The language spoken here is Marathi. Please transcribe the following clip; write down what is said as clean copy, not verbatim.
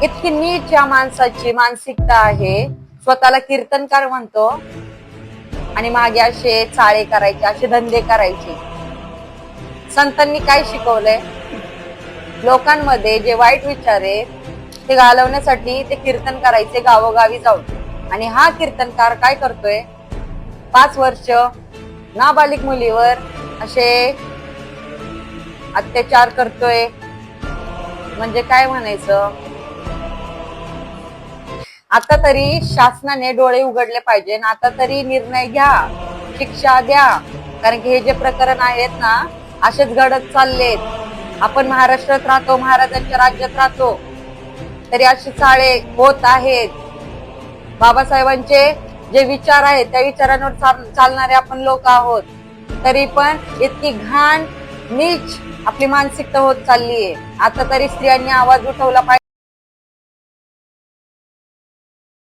इतकी नीच या माणसाची मानसिकता आहे. स्वतःला कीर्तनकार म्हणतो आणि मागे असे चाळे करायचे, असे धंदे करायचे. संतांनी काय शिकवलंय? लोकांमध्ये जे वाईट विचार आहे ते घालवण्यासाठी ते कीर्तन करायचे गावोगावी जाऊन. आणि हा कीर्तनकार काय करतोय? 5 वर्ष नाबालिक मुलीवर असे अत्याचार करतोय. म्हणजे काय म्हणायचं? आता तरी शासनाने डोळे उघडले पाहिजे. आता तरी निर्णय घ्या, शिक्षा द्या. कारण की हे जे प्रकरण आहेत ना, असेच घडत चाललेत. आपण महाराष्ट्रात राहतो, महाराजांच्या राज्यात राहतो, तरी असे चाळे होत आहेत. बाबासाहेबांचे जे विचार आहेत त्या विचारांवर चालणारे आपण लोक आहोत, तरी पण इतकी घाण नीच आपली मानसिकता होत चालली आहे. आता तरी स्त्रियांनी आवाज उठवला पाहिजे.